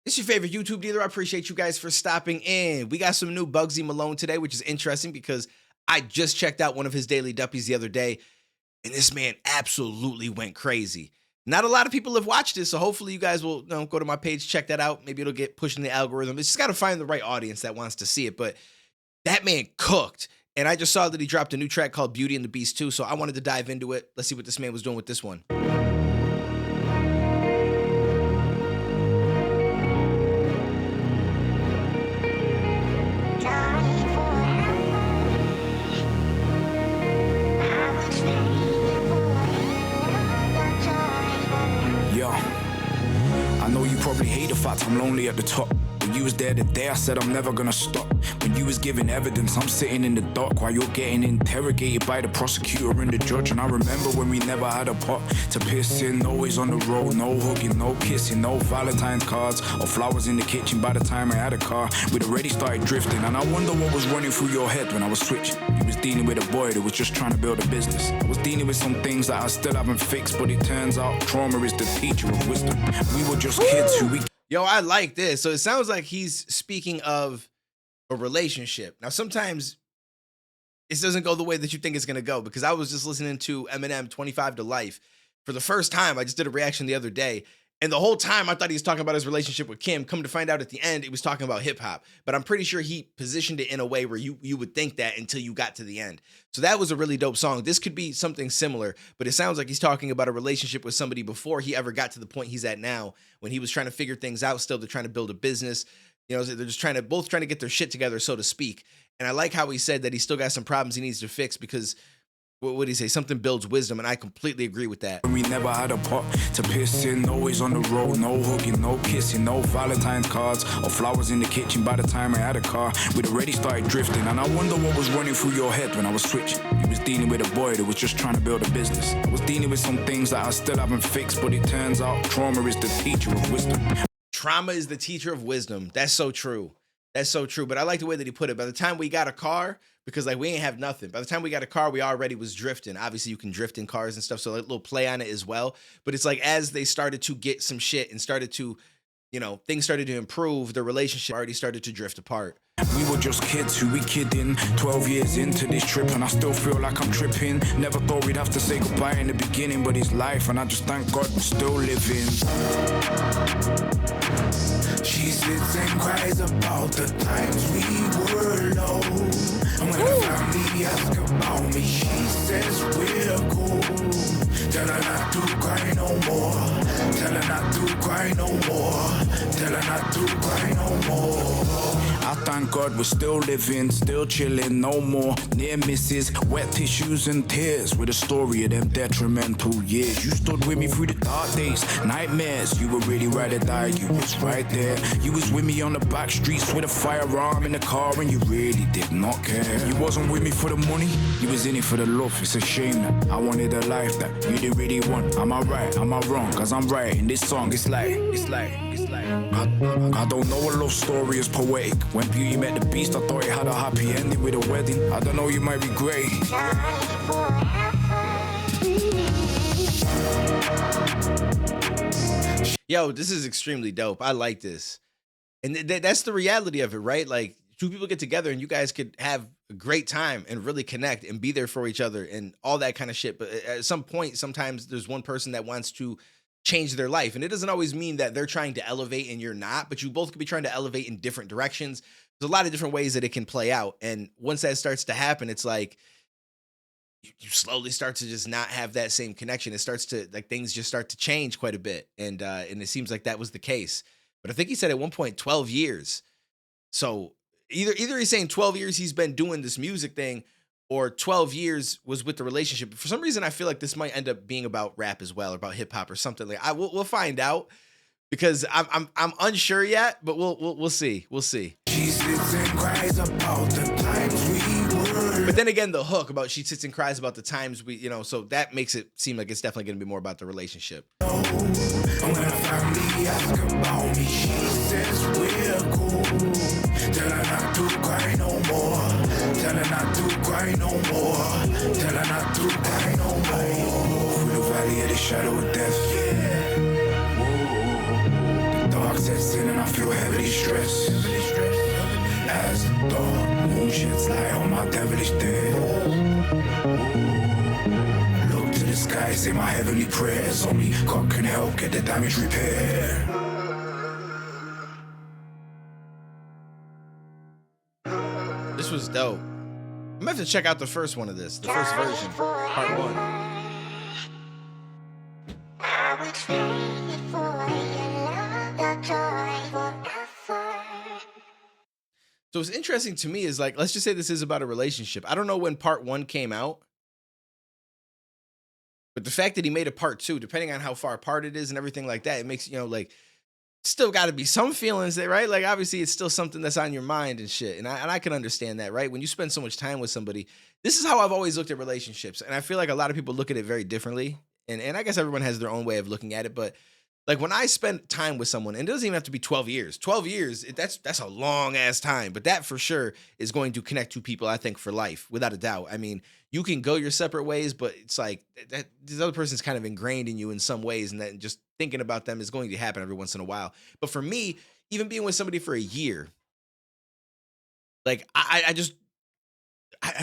It's your favorite YouTube dealer. I appreciate you guys for stopping in. We got some new Bugzy Malone today, which is interesting because I just checked out one of his daily duppies the other day, and this man absolutely went crazy. Not a lot of people have watched this, so hopefully you guys will go to my page, check that out. Maybe it'll get pushed in the algorithm. It's just got to find the right audience that wants to see it. But that man cooked. And I just saw that he dropped a new track called Beauty and the Beast too, so I wanted to dive into it. Let's see what this man was doing with this one. I know you probably hate the fact I'm lonely at the top. When you was there the day I said I'm never gonna stop. When you was giving evidence, I'm sitting in the dock while you're getting interrogated by the prosecutor and the judge. And I remember when we never had a pot to piss in, always on the road, no hugging, no kissing, no Valentine's cards or flowers in the kitchen. By the time I had a car, we'd already started drifting. And I wonder what was running through your head when I was switching. You was dealing with a boy that was just trying to build a business. I was dealing with some things that I still haven't fixed, but it turns out trauma is the teacher of wisdom. We were just kids who we... Yo, I like this. So it sounds like he's speaking of a relationship. Now, sometimes it doesn't go the way that you think it's going to go, because I was just listening to Eminem 25 to Life for the first time. I just did a reaction the other day, and the whole time I thought he was talking about his relationship with Kim. Come to find out at the end, he was talking about hip hop, but I'm pretty sure he positioned it in a way where you would think that until you got to the end. So that was a really dope song. This could be something similar, but it sounds like he's talking about a relationship with somebody before he ever got to the point he's at now, when he was trying to figure things out. Still, they're trying to build a business. You know, they're just both trying to get their shit together, so to speak. And I like how he said that he still got some problems he needs to fix, because what would he say? Something builds wisdom, and I completely agree with that. We never had a pot to piss in, always on the road, no hugging, no kissing, no Valentine's cards or flowers in the kitchen. By the time I had a car, we'd already started drifting. And I wonder what was running through your head when I was switching. You was dealing with a boy that was just trying to build a business. I was dealing with some things that I still haven't fixed, but it turns out trauma is the teacher of wisdom. Trauma is the teacher of wisdom. That's so true. That's so true. But I like the way that he put it. By the time we got a car, because like we ain't have nothing. By the time we got a car, we already was drifting. Obviously, you can drift in cars and stuff, so a little play on it as well. But it's like as they started to get some shit and started to, things started to improve, the relationship already started to drift apart. We were just kids who we kidding, 12 years into this trip, and I still feel like I'm tripping. Never thought we'd have to say goodbye in the beginning, but it's life, and I just thank God we're still living. She sits and cries about the times we were low. And when the family asks about me, she says we're cool. Tell her not to cry no more. Tell her not to cry no more. Tell her not to cry no more. I thank God we're still living, still chilling, no more near misses, wet tissues and tears, with a story of them detrimental years. You stood with me through the dark days, nightmares. You were really right or die, you was right there. You was with me on the back streets with a firearm in the car, and you really did not care. You wasn't with me for the money, you was in it for the love. It's a shame that I wanted a life that you didn't really want. Am I right, am I wrong? Cause I'm right in this song. It's like I don't know a love story is poetic. When Beauty met the Beast, I thought it had a happy ending with a wedding. I don't know, you might regret. Yo, this is extremely dope. I like this. And that's the reality of it, right? Like, two people get together and you guys could have a great time and really connect and be there for each other and all that kind of shit. But at some point, sometimes there's one person that wants to change their life. And it doesn't always mean that they're trying to elevate and you're not, but you both could be trying to elevate in different directions. There's a lot of different ways that it can play out. And once that starts to happen, it's like you slowly start to just not have that same connection. It starts to, like, things just start to change quite a bit. And it seems like that was the case. But I think he said at one point 12 years. So either he's saying 12 years he's been doing this music thing, or 12 years was with the relationship. But for some reason, I feel like this might end up being about rap as well, or about hip hop or something. Like we'll find out, because I'm unsure yet, but we'll see. We'll see. She sits and cries about the times we were. But then again, the hook about she sits and cries about the times we, so that makes it seem like it's definitely going to be more about the relationship. And when a family asks about me, she says we're cool. Tell her not to cry no more. Tell her not to cry no more. Tell her not to cry no more. Through the valley of the shadow of death, yeah. Whoa. The dark sets in and I feel stressed. As the moon sheds light on my devilish day. Look to the sky, say my heavenly prayers. Only God can help get the damage repaired. This was dope. I'm gonna have to check out the first one of this, the first version, part one. So what's interesting to me is like, let's just say this is about a relationship. I don't know when part one came out, but the fact that he made a part two, depending on how far apart it is and everything like that, it makes, like, still got to be some feelings there, right? Like, obviously, it's still something that's on your mind and shit. And I can understand that, right? When you spend so much time with somebody, this is how I've always looked at relationships. And I feel like a lot of people look at it very differently. And I guess everyone has their own way of looking at it. But like when I spend time with someone, and it doesn't even have to be 12 years. 12 years, that's a long ass time. But that for sure is going to connect two people, I think, for life, without a doubt. I mean, you can go your separate ways, but it's like that this other person's kind of ingrained in you in some ways, and that just thinking about them is going to happen every once in a while. But for me, even being with somebody for a year, like I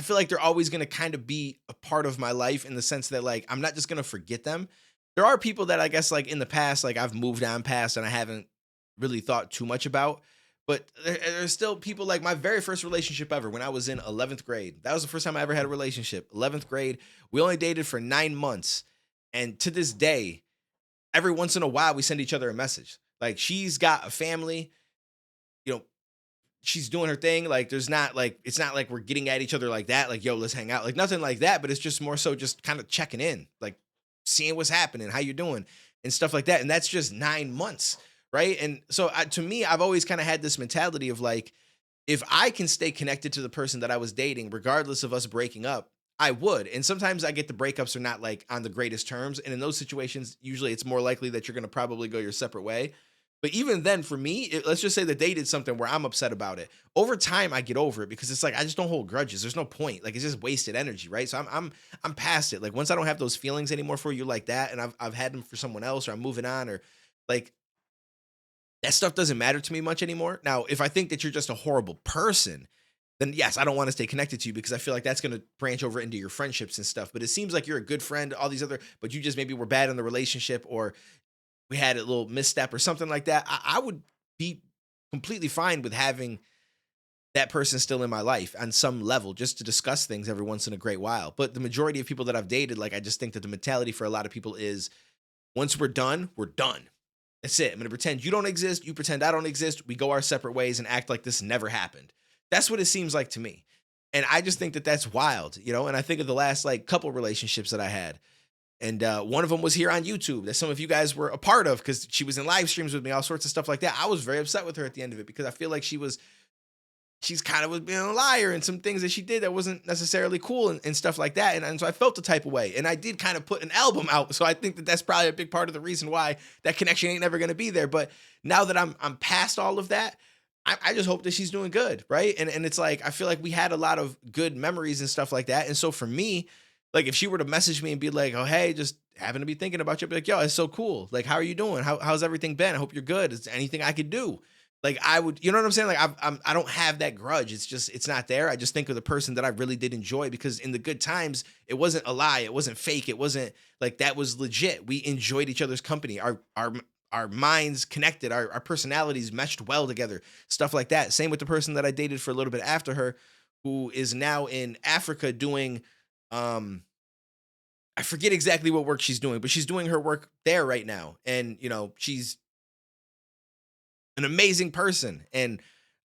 feel like they're always going to kind of be a part of my life in the sense that like I'm not just going to forget them. There are people that I guess like in the past, like I've moved on past and I haven't really thought too much about. But there's still people like my very first relationship ever when I was in 11th grade. That was the first time I ever had a relationship. 11th grade. We only dated for 9 months. And to this day, every once in a while, we send each other a message. Like she's got a family, you know, she's doing her thing. Like there's not like, it's not like we're getting at each other like that. Like, yo, let's hang out. Like nothing like that. But it's just more so just kind of checking in, like seeing what's happening, how you doing and stuff like that. And that's just 9 months. Right. And so to me, I've always kind of had this mentality of like, if I can stay connected to the person that I was dating, regardless of us breaking up, I would. And sometimes I get the breakups are not like on the greatest terms. And in those situations, usually it's more likely that you're going to probably go your separate way. But even then, for me, let's just say that they did something where I'm upset about it. Over time, I get over it because it's like I just don't hold grudges. There's no point. Like it's just wasted energy, right? So I'm past it. Like once I don't have those feelings anymore for you like that, and I've had them for someone else, or I'm moving on, or like that stuff doesn't matter to me much anymore. Now, if I think that you're just a horrible person, then yes, I don't want to stay connected to you because I feel like that's going to branch over into your friendships and stuff. But it seems like you're a good friend, all these other, but you just maybe were bad in the relationship or we had a little misstep or something like that. I would be completely fine with having that person still in my life on some level just to discuss things every once in a great while. But the majority of people that I've dated, like, I just think that the mentality for a lot of people is once we're done, we're done. That's it. I'm going to pretend you don't exist. You pretend I don't exist. We go our separate ways and act like this never happened. That's what it seems like to me. And I just think that that's wild, And I think of the last like couple relationships that I had. And one of them was here on YouTube that some of you guys were a part of because she was in live streams with me, all sorts of stuff like that. I was very upset with her at the end of it because I feel like she's kind of was being a liar and some things that she did that wasn't necessarily cool and stuff like that. And so I felt the type of way. And I did kind of put an album out. So I think that that's probably a big part of the reason why that connection ain't never going to be there. But now that I'm past all of that, I just hope that she's doing good. Right. And it's like, I feel like we had a lot of good memories and stuff like that. And so for me, like if she were to message me and be like, oh, hey, just having to be thinking about you, I'd be like, yo, it's so cool. Like, how are you doing? How's everything been? I hope you're good. Is there anything I could do? Like I would, you know what I'm saying? Like I don't have that grudge. It's just, it's not there. I just think of the person that I really did enjoy because in the good times, it wasn't a lie. It wasn't fake. It wasn't like that was legit. We enjoyed each other's company. Our minds connected, our personalities meshed well together, stuff like that. Same with the person that I dated for a little bit after her, who is now in Africa doing, I forget exactly what work she's doing, but she's doing her work there right now. And, she's an amazing person. And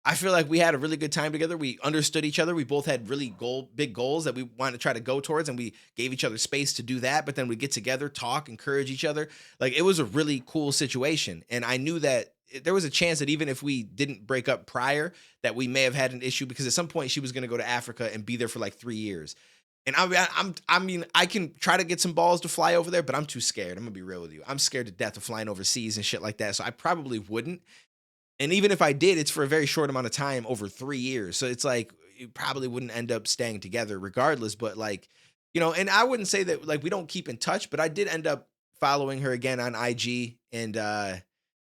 I feel like we had a really good time together. We understood each other. We both had really big goals that we wanted to try to go towards, and we gave each other space to do that. But then we get together, talk, encourage each other. Like it was a really cool situation. And I knew that there was a chance that even if we didn't break up prior, that we may have had an issue because at some point she was going to go to Africa and be there for like 3 years. And I mean, I can try to get some balls to fly over there, but I'm too scared. I'm gonna be real with you. I'm scared to death of flying overseas and shit like that. So I probably wouldn't. And even if I did, it's for a very short amount of time over 3 years. So it's like, you probably wouldn't end up staying together regardless. But like, and I wouldn't say that like we don't keep in touch, but I did end up following her again on IG. And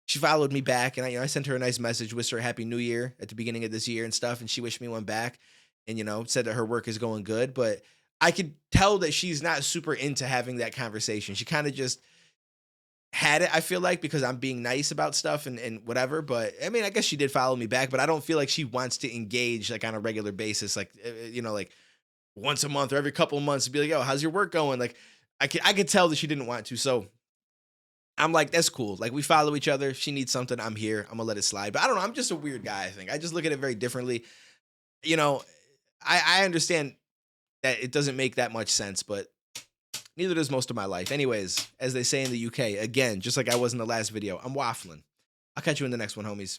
she followed me back, and I sent her a nice message, wished her a happy new year at the beginning of this year and stuff, and she wished me one back, and said that her work is going good, but I could tell that she's not super into having that conversation. She kind of just had it, I feel like, because I'm being nice about stuff and whatever. But I mean, I guess she did follow me back, but I don't feel like she wants to engage like on a regular basis, like like once a month or every couple of months to be like, "Yo, how's your work going?" Like I could tell that she didn't want to. So I'm like, that's cool. Like we follow each other. If she needs something, I'm here. I'm gonna let it slide. But I don't know. I'm just a weird guy. I think I just look at it very differently. You know, I understand that it doesn't make that much sense, but neither does most of my life. Anyways, as they say in the UK, again, just like I was in the last video, I'm waffling. I'll catch you in the next one, homies.